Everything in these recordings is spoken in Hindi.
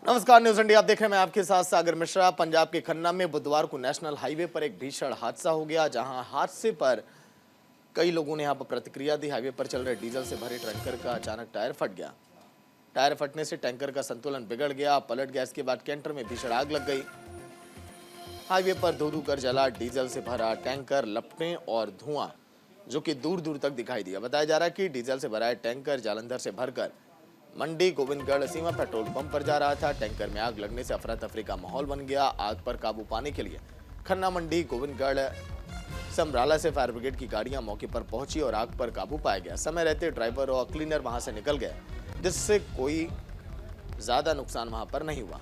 नमस्कार, न्यूज इंडिया आप देख रहे हैं। मैं आपके साथ सागर मिश्रा। पंजाब के खन्ना में बुधवार को नेशनल हाईवे पर एक भीषण हादसा हो गया, जहां हादसे पर कई लोगों ने यहां पर प्रतिक्रिया दी। हाईवे पर चल रहे डीजल से भरे टैंकर का अचानक टायर फट गया। टायर फटने से टैंकर का संतुलन बिगड़ गया, पलट गया। इसके बाद कैंटर में भीषण आग लग गई। हाईवे पर धू धू कर जला डीजल से भरा टैंकर, लपटें और धुआं जो कि दूर दूर तक दिखाई दिया। बताया जा रहा है कि डीजल से भरा टैंकर जालंधर से भरकर मंडी गोविंदगढ़ सीमा पेट्रोल पंप पर जा रहा था। टैंकर में आग लगने से अफरा तफरी का माहौल बन गया। आग पर काबू पाने के लिए खन्ना, मंडी, गोविंदगढ़, समराला से फायर ब्रिगेड की गाड़ियां मौके पर पहुंची और आग पर काबू पाया गया। समय रहते ड्राइवर और क्लीनर वहां से निकल गए, जिससे कोई ज्यादा नुकसान वहां पर नहीं हुआ।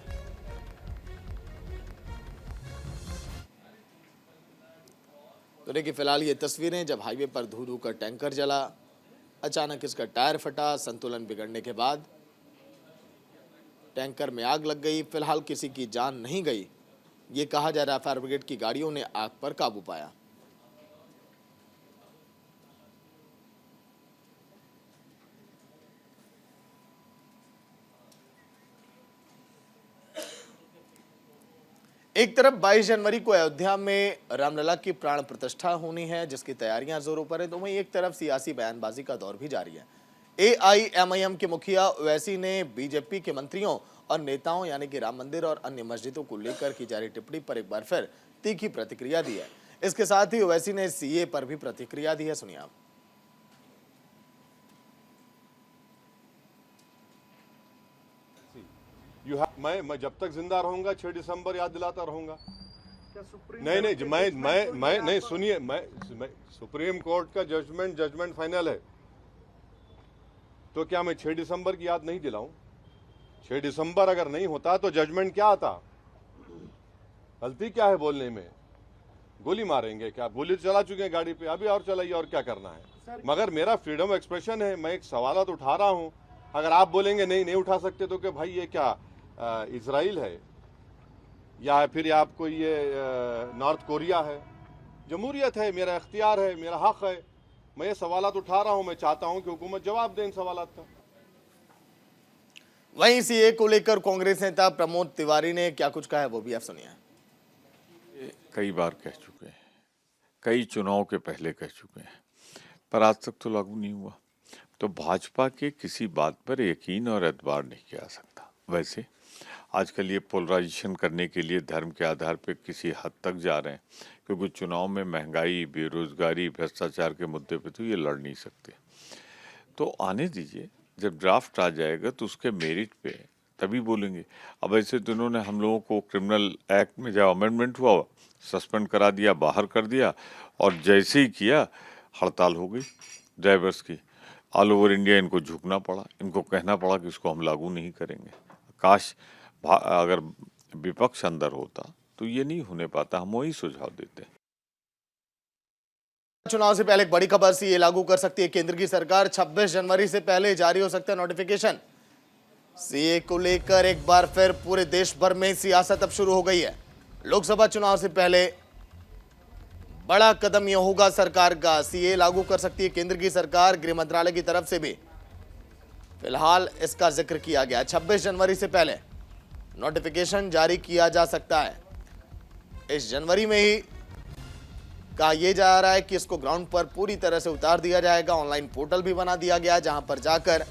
तो देखिए फिलहाल ये तस्वीरें, जब हाईवे पर धू धू कर टैंकर जला, अचानक इसका टायर फटा, संतुलन बिगड़ने के बाद टैंकर में आग लग गई। फिलहाल किसी की जान नहीं गई, ये कहा जा रहा है। फायर ब्रिगेड की गाड़ियों ने आग पर काबू पाया। एक तरफ 22 जनवरी को अयोध्या में रामलला की प्राण प्रतिष्ठा होनी है, जिसकी तैयारियां जोरों पर है, तो वहीं एक तरफ सियासी बयानबाजी का दौर भी जारी है। एआईएमआईएम के मुखिया ओवैसी ने बीजेपी के मंत्रियों और नेताओं यानी कि राम मंदिर और अन्य मस्जिदों को लेकर की जा रही टिप्पणी पर एक बार फिर तीखी प्रतिक्रिया दी है। इसके साथ ही ओवैसी ने सीए पर भी प्रतिक्रिया दी है। सुनिए आप। मैं जब तक जिंदा रहूंगा 6 दिसंबर याद दिलाता रहूंगा। नहीं, मैं नहीं, सुनिए, मैं सुप्रीम कोर्ट का जजमेंट फाइनल है, तो क्या मैं 6 दिसंबर की याद नहीं दिलाऊं? 6 दिसंबर अगर नहीं होता तो जजमेंट क्या आता? गलती क्या है बोलने में? गोली मारेंगे क्या? गोली चला चुके हैं गाड़ी पे, अभी और चलाइए, और क्या करना है? मगर मेरा फ्रीडम एक्सप्रेशन है, मैं एक सवाल तो उठा रहा हूं। अगर आप बोलेंगे नहीं उठा सकते, तो क्या भाई ये क्या इजराइल है या फिर आपको ये नॉर्थ कोरिया है? जमहूरियत है, मेरा इख्तियार है, मेरा हक है। मैं ये सवालात उठा रहा हूं, मैं चाहता हूं कि हुकूमत जवाब दे इन सवालात का। वहीं सीए को लेकर कांग्रेस नेता प्रमोद तिवारी ने क्या कुछ कहा है, वो भी आप सुनिए। कई बार कह चुके हैं, कई चुनाव के पहले कह चुके हैं, पर आज तक तो लागू नहीं हुआ। तो भाजपा के किसी बात पर यकीन और एतबार नहीं किया जा सकता। वैसे आजकल ये पोलराइजेशन करने के लिए धर्म के आधार पर किसी हद तक जा रहे हैं, क्योंकि चुनाव में महंगाई, बेरोजगारी, भ्रष्टाचार के मुद्दे पे तो ये लड़ नहीं सकते। तो आने दीजिए, जब ड्राफ्ट आ जाएगा तो उसके मेरिट पे तभी बोलेंगे। अब ऐसे तो इन्होंने हम लोगों को क्रिमिनल एक्ट में जब अमेंडमेंट हुआ, सस्पेंड करा दिया, बाहर कर दिया, और जैसे ही किया हड़ताल हो गई ड्राइवर्स की। ऑल ओवर इंडिया इनको झुकना पड़ा, इनको कहना पड़ा कि इसको हम लागू नहीं करेंगे। काश अगर विपक्ष अंदर होता तो ये नहीं होने पाता, हम वही सुझाव देते। चुनाव से पहले एक बड़ी खबर सीए लागू कर सकती है केंद्र की सरकार। 26 जनवरी से पहले जारी हो सकता है नोटिफिकेशन। सीए को लेकर एक बार फिर पूरे देश भर में सियासत अब शुरू हो गई है। लोकसभा चुनाव से पहले बड़ा कदम यह होगा सरकार का। सीए लागू कर सकती है केंद्र की सरकार, गृह मंत्रालय की तरफ से भी फिलहाल इसका जिक्र किया गया। 26 जनवरी से पहले नोटिफिकेशन जारी किया जा सकता है। इस जनवरी में ही कहा यह जा रहा है कि इसको ग्राउंड पर पूरी तरह से उतार दिया जाएगा। ऑनलाइन पोर्टल भी बना दिया गया, जहां पर जाकर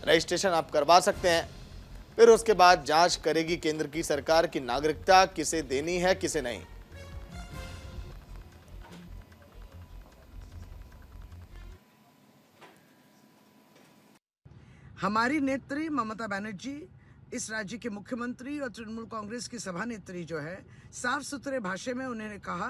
रजिस्ट्रेशन आप करवा सकते हैं। फिर उसके बाद जांच करेगी केंद्र की सरकार की नागरिकता किसे देनी है, किसे नहीं। हमारी नेत्री ममता बनर्जी, इस राज्य के मुख्यमंत्री और तृणमूल कांग्रेस की सभानेत्री जो है, साफ सुथरे भाषा में उन्होंने कहा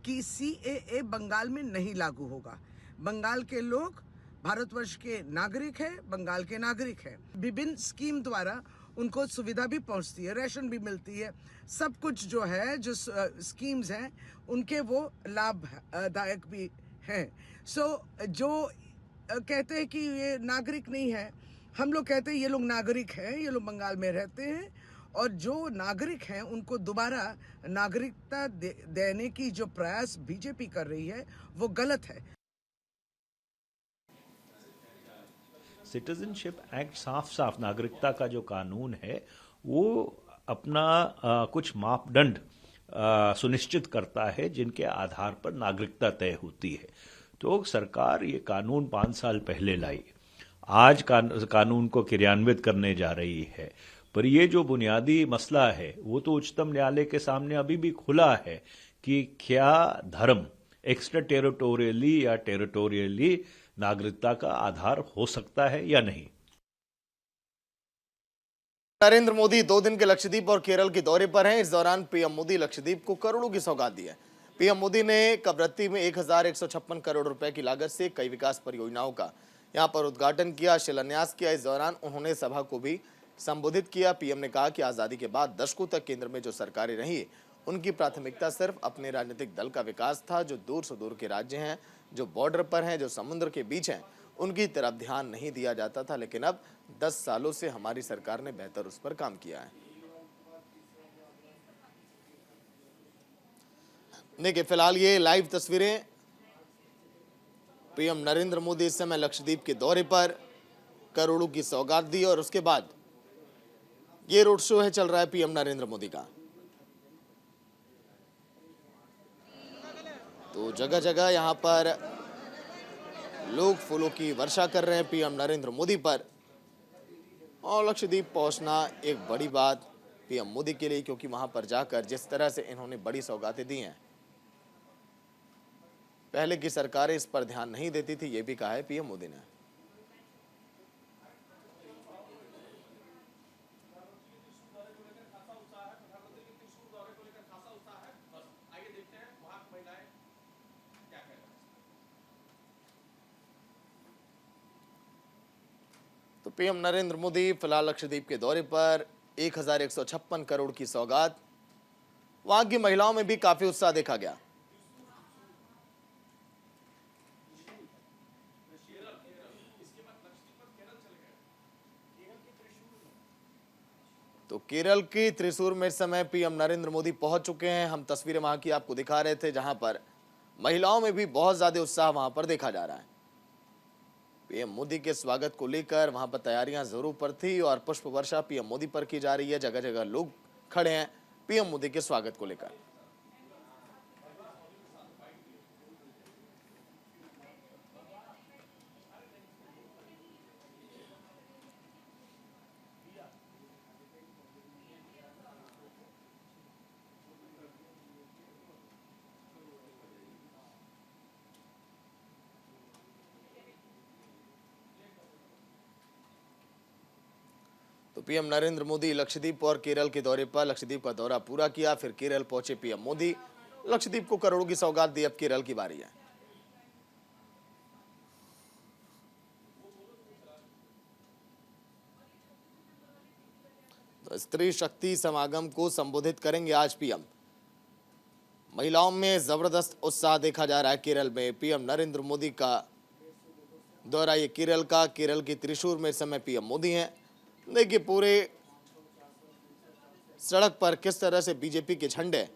कि सीएए बंगाल में नहीं लागू होगा। बंगाल के लोग भारतवर्ष के नागरिक है, बंगाल के नागरिक है। विभिन्न स्कीम द्वारा उनको सुविधा भी पहुंचती है, राशन भी मिलती है, सब कुछ जो है, जो स्कीम्स हैं उनके वो लाभदायक भी हैं। जो कहते हैं कि ये नागरिक नहीं है, हम लोग कहते हैं ये लोग नागरिक हैं, ये लोग बंगाल में रहते हैं, और जो नागरिक हैं उनको दोबारा नागरिकता देने की जो प्रयास बीजेपी कर रही है वो गलत है। सिटीजनशिप एक्ट साफ साफ नागरिकता का जो कानून है वो अपना कुछ मापदंड सुनिश्चित करता है जिनके आधार पर नागरिकता तय होती है। तो सरकार ये कानून 5 साल पहले लाई, आज कानून को क्रियान्वित करने जा रही है, पर ये जो बुनियादी मसला है वो तो उच्चतम न्यायालय के सामने अभी भी खुला है कि क्या धर्म एक्स्ट्रा टेरिटोरियली या टेरिटोरियली नागरिकता का आधार हो सकता है या नहीं। नरेंद्र मोदी 2 दिन के लक्षद्वीप और केरल के दौरे पर हैं। इस दौरान पीएम मोदी लक्षद्वीप को करोड़ों की सौगात दी है। पीएम मोदी ने कवरत्ती में 1156 करोड़ रुपए की लागत से कई विकास परियोजनाओं का यहां पर उद्घाटन किया, शिलान्यास किया। इस दौरान उन्होंने सभा को भी संबोधित किया। पीएम ने कहा कि आजादी के बाद दशकों तक केंद्र में जो सरकारें रही, उनकी प्राथमिकता सिर्फ अपने राजनीतिक दल का विकास था। जो दूर सुदूर के राज्य हैं, जो बॉर्डर पर हैं, जो समुद्र के बीच हैं, उनकी तरफ ध्यान नहीं दिया जाता था। लेकिन अब 10 सालों से हमारी सरकार ने बेहतर उस पर काम किया है। देखिए फिलहाल ये लाइव तस्वीरें, पीएम नरेंद्र मोदी इस समय लक्षद्वीप के दौरे पर, करोड़ों की सौगात दी और उसके बाद ये रोड शो है चल रहा है पीएम नरेंद्र मोदी का। तो जगह जगह यहां पर लोग फूलों की वर्षा कर रहे हैं पीएम नरेंद्र मोदी पर। और लक्षद्वीप पहुंचना एक बड़ी बात पीएम मोदी के लिए, क्योंकि वहां पर जाकर जिस तरह से इन्होंने बड़ी सौगातें दी हैं, पहले की सरकारें इस पर ध्यान नहीं देती थी, ये भी कहा है पीएम मोदी ने। तो पीएम नरेंद्र मोदी फिलहाल लक्षद्वीप के दौरे पर, 1156 करोड़ की सौगात। वहां की महिलाओं में भी काफी उत्साह देखा गया। तो केरल की त्रिशूर में इस समय पीएम नरेंद्र मोदी पहुंच चुके हैं। हम तस्वीरें वहां की आपको दिखा रहे थे, जहां पर महिलाओं में भी बहुत ज्यादा उत्साह वहां पर देखा जा रहा है। पीएम मोदी के स्वागत को लेकर वहां पर तैयारियां जोरों पर थी और पुष्प वर्षा पीएम मोदी पर की जा रही है। जगह जगह लोग खड़े हैं पीएम मोदी के स्वागत को लेकर। तो पीएम नरेंद्र मोदी लक्षद्वीप और केरल के दौरे पर, लक्षद्वीप का दौरा पूरा किया, फिर केरल पहुंचे पीएम मोदी। लक्षद्वीप को करोड़ों की सौगात दी, अब केरल की बारी है। तो स्त्री शक्ति समागम को संबोधित करेंगे आज पीएम। महिलाओं में जबरदस्त उत्साह देखा जा रहा है केरल में। पीएम नरेंद्र मोदी का दौरा ये केरल का, केरल की त्रिशूर में इस समय पीएम मोदी हैं। देखिए पूरे सड़क पर किस तरह से बीजेपी के झंडे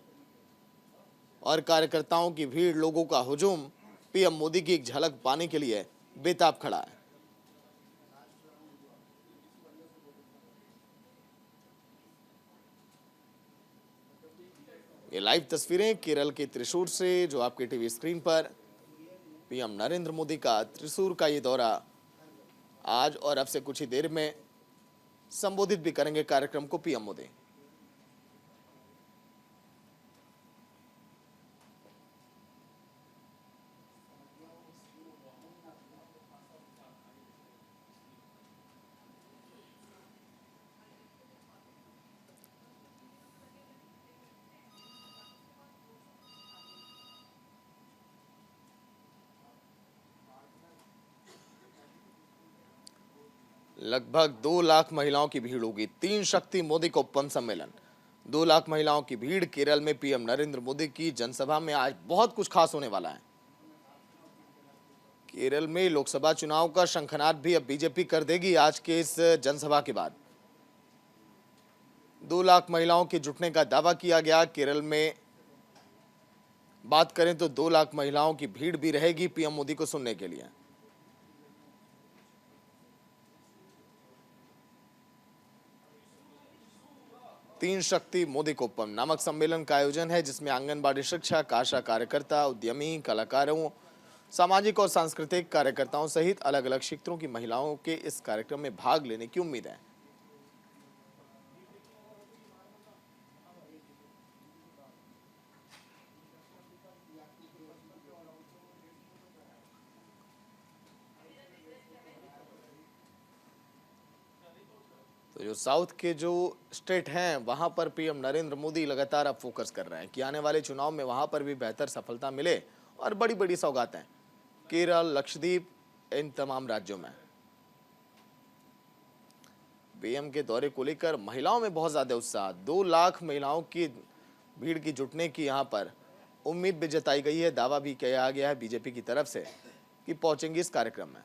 और कार्यकर्ताओं की भीड़, लोगों का हुजूम पीएम मोदी की एक झलक पाने के लिए बेताब खड़ा है। ये लाइव तस्वीरें केरल के त्रिशूर से, जो आपके टीवी स्क्रीन पर पीएम नरेंद्र मोदी का त्रिशूर का ये दौरा आज और अब से कुछ ही देर में संबोधित भी करेंगे कार्यक्रम को पीएम मोदी। लगभग 2 लाख महिलाओं की भीड़ होगी। 3 शक्ति मोदी को उपवन सम्मेलन, 2 लाख महिलाओं की भीड़ केरल में पीएम नरेंद्र मोदी की जनसभा में। आज बहुत कुछ खास होने वाला है। केरल में लोकसभा चुनाव का शंखनाद भी अब बीजेपी कर देगी आज के इस जनसभा के बाद। 2 लाख महिलाओं के जुटने का दावा किया गया। केरल में बात करें तो 2 लाख महिलाओं की भीड़ भी रहेगी पीएम मोदी को सुनने के लिए। तीन शक्ति मोदी कोप्पम नामक सम्मेलन का आयोजन है, जिसमें आंगनबाड़ी शिक्षक, आशा कार्यकर्ता, उद्यमी, कलाकारों, सामाजिक और सांस्कृतिक कार्यकर्ताओं सहित अलग अलग क्षेत्रों की महिलाओं के इस कार्यक्रम में भाग लेने की उम्मीद है। तो जो साउथ के जो स्टेट हैं वहां पर पीएम नरेंद्र मोदी लगातार अब फोकस कर रहे हैं कि आने वाले चुनाव में वहां पर भी बेहतर सफलता मिले और बड़ी बड़ी सौगातें केरल, लक्षद्वीप, इन तमाम राज्यों में। पीएम के दौरे को लेकर महिलाओं में बहुत ज्यादा उत्साह, 2 लाख महिलाओं की भीड़ की जुटने की यहां पर उम्मीद भी जताई गई है। दावा भी किया गया है बीजेपी की तरफ से कि पहुंचेंगी इस कार्यक्रम में।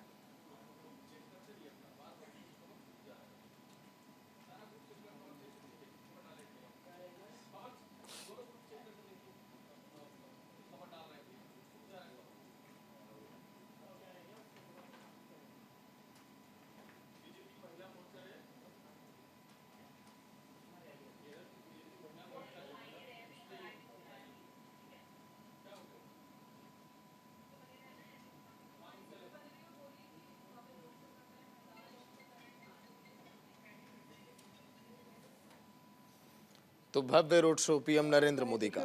तो भव्य road show PM Narendra Modi का।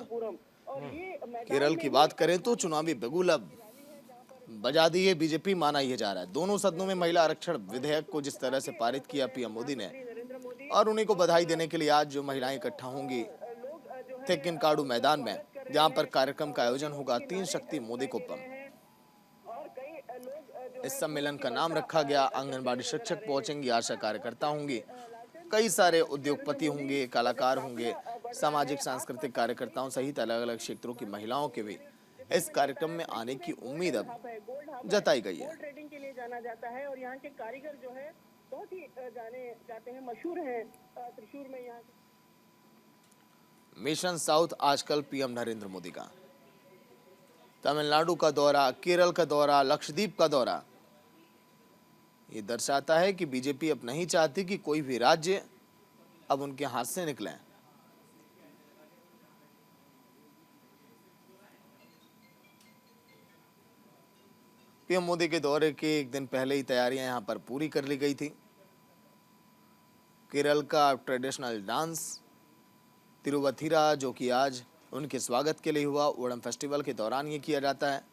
केरल की बात करें तो चुनावी बिगुल अब बजा दी है बीजेपी, माना यह जा रहा है। दोनों सदनों में महिला आरक्षण विधेयक को जिस तरह से पारित किया पीएम मोदी ने, और उन्हीं को बधाई देने के लिए आज जो महिलाएं इकट्ठा होंगी थेक्केनकाडु मैदान में, जहां पर कार्यक्रम का आयोजन होगा 3 शक्ति मोदी कोप्पम। इस सम्मेलन का नाम रखा गया आंगनबाड़ी शिक्षक पहुंचेंगी, आशा कार्यकर्ता होंगी, कई सारे उद्योगपति होंगे, कलाकार होंगे, सामाजिक सांस्कृतिक कार्यकर्ताओं सहित अलग अलग क्षेत्रों की महिलाओं के भी इस कार्यक्रम में आने की उम्मीद अब जताई गई है। ट्रेडिंग के लिए जाना जाता है और यहाँ के कारीगर जो है बहुत ही जाने जाते हैं, मशहूर हैं त्रिशूर में। यहाँ मिशन साउथ आजकल पीएम नरेंद्र मोदी का तमिलनाडु का दौरा, केरल का दौरा, लक्षद्वीप का दौरा, ये दर्शाता है कि बीजेपी अब नहीं चाहती कि कोई भी राज्य अब उनके हाथ से निकले। पीएम मोदी के दौरे के एक दिन पहले ही तैयारियां यहां पर पूरी कर ली गई थी। केरल का ट्रेडिशनल डांस तिरुवथिरा, जो कि आज उनके स्वागत के लिए हुआ, ओणम फेस्टिवल के दौरान ये किया जाता है।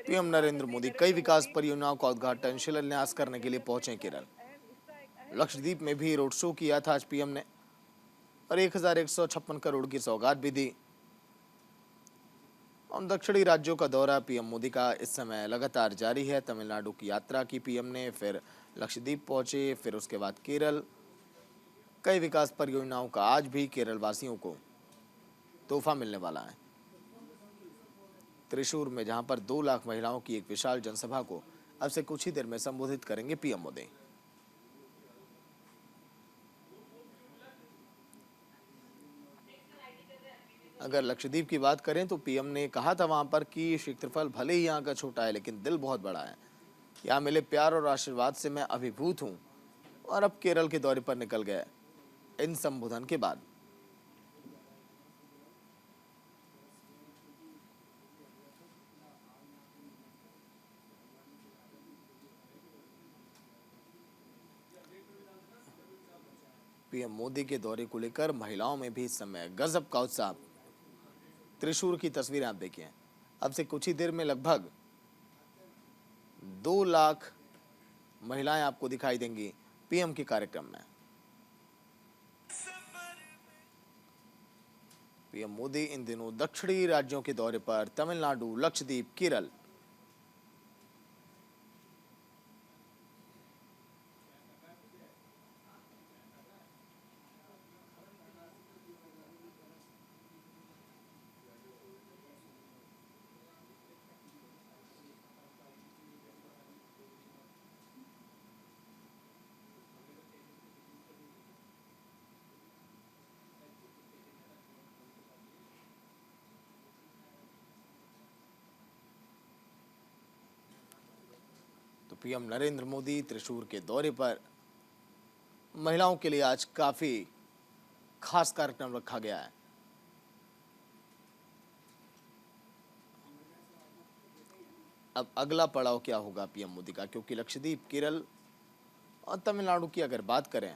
पीएम नरेंद्र मोदी कई विकास परियोजनाओं का उद्घाटन, शिलान्यास करने के लिए पहुंचे केरल। लक्षद्वीप में भी रोड शो किया था आज पीएम ने और 1156 करोड़ की सौगात भी दी। और दक्षिणी राज्यों का दौरा पीएम मोदी का इस समय लगातार जारी है। तमिलनाडु की यात्रा की पीएम ने, फिर लक्षद्वीप पहुंचे, फिर उसके बाद केरल। कई विकास परियोजनाओं का आज भी केरल वासियों को तोहफा मिलने वाला है। त्रिशूर में जहां पर 2 लाख महिलाओं की एक विशाल जनसभा को अब से कुछ ही देर में संबोधित करेंगे पीएम मोदी। अगर लक्षद्वीप की बात करें तो पीएम ने कहा था वहां पर कि क्षेत्रफल भले ही यहाँ का छोटा है, लेकिन दिल बहुत बड़ा है। यहाँ मिले प्यार और आशीर्वाद से मैं अभिभूत हूं। और अब केरल के दौरे पर निकल गए इन संबोधन के बाद। पीएम मोदी के दौरे को लेकर महिलाओं में भी इस समय गजब का उत्साह। त्रिशूर की तस्वीरें आप देखिए, अब से कुछ ही देर में लगभग 2 लाख महिलाएं आपको दिखाई देंगी पीएम के कार्यक्रम में। पीएम मोदी इन दिनों दक्षिणी राज्यों के दौरे पर तमिलनाडु, लक्षद्वीप, केरल। पीएम नरेंद्र मोदी त्रिशूर के दौरे पर। महिलाओं के लिए आज काफी खास कार्यक्रम रखा गया है। अब अगला पड़ाव क्या होगा पीएम मोदी का, क्योंकि लक्षद्वीप, केरल और तमिलनाडु की अगर बात करें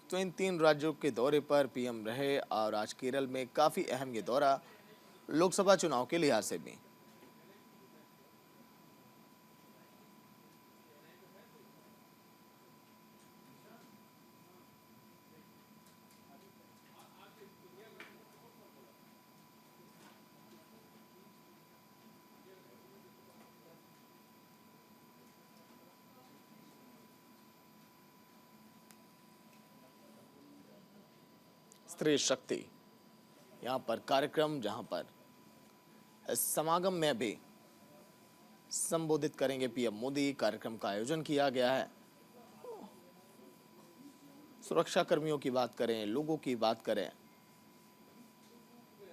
तो इन 3 राज्यों के दौरे पर पीएम रहे और आज केरल में काफी अहम ये दौरा लोकसभा चुनाव के लिहाज से भी। स्त्री शक्ति यहाँ पर कार्यक्रम, जहाँ पर इस समागम में भी संबोधित करेंगे पीएम मोदी। कार्यक्रम का आयोजन किया गया है। सुरक्षा कर्मियों की बात करें, लोगों की बात करें,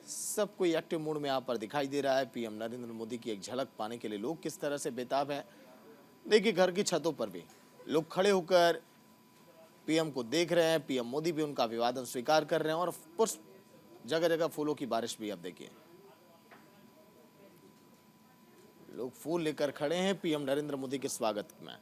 सब कोई एक्टिव मूड में यहाँ पर दिखाई दे रहा है। पीएम नरेंद्र मोदी की एक झलक पाने के लिए लोग किस तरह से बेताब हैं। देखिए, घर की छतों पर भी लोग खड़े होकर पीएम को देख रहे हैं। पीएम मोदी भी उनका अभिवादन स्वीकार कर रहे हैं और पुष्प, जगह जगह फूलों की बारिश भी। अब देखिए, लोग फूल लेकर खड़े हैं पीएम नरेंद्र मोदी के स्वागत में।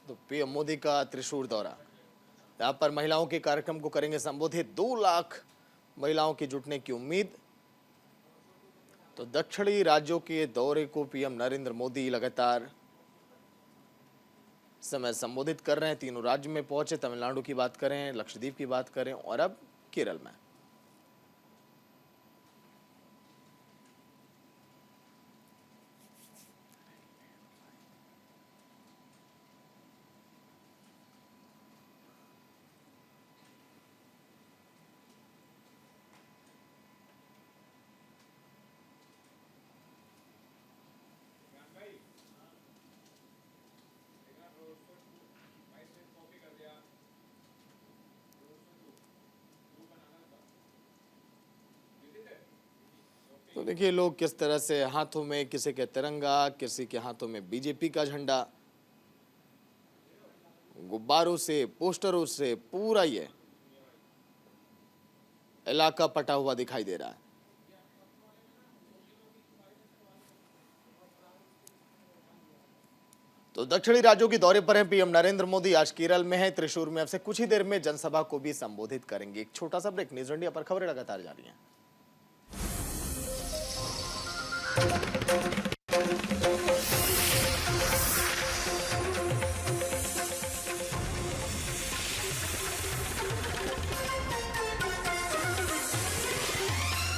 तो पीएम मोदी का त्रिशूर दौरा, यहाँ पर महिलाओं के कार्यक्रम को करेंगे संबोधित। 2 लाख महिलाओं के जुटने की उम्मीद। तो दक्षिणी राज्यों के दौरे को पीएम नरेंद्र मोदी लगातार समय संबोधित कर रहे हैं। 3 राज्य में पहुंचे, तमिलनाडु की बात करें, लक्षद्वीप की बात करें और अब केरल में। तो देखिए, लोग किस तरह से हाथों में किसी के तिरंगा, किसी के हाथों में बीजेपी का झंडा, गुब्बारों से, पोस्टरों से पूरा ये इलाका पटा हुआ दिखाई दे रहा है। तो दक्षिणी राज्यों के दौरे पर हैं पीएम नरेंद्र मोदी। आज केरल में है, त्रिशूर में। अब से कुछ ही देर में जनसभा को भी संबोधित करेंगे। एक छोटा सा ब्रेक। न्यूज इंडिया पर खबरें लगातार जारी हैं।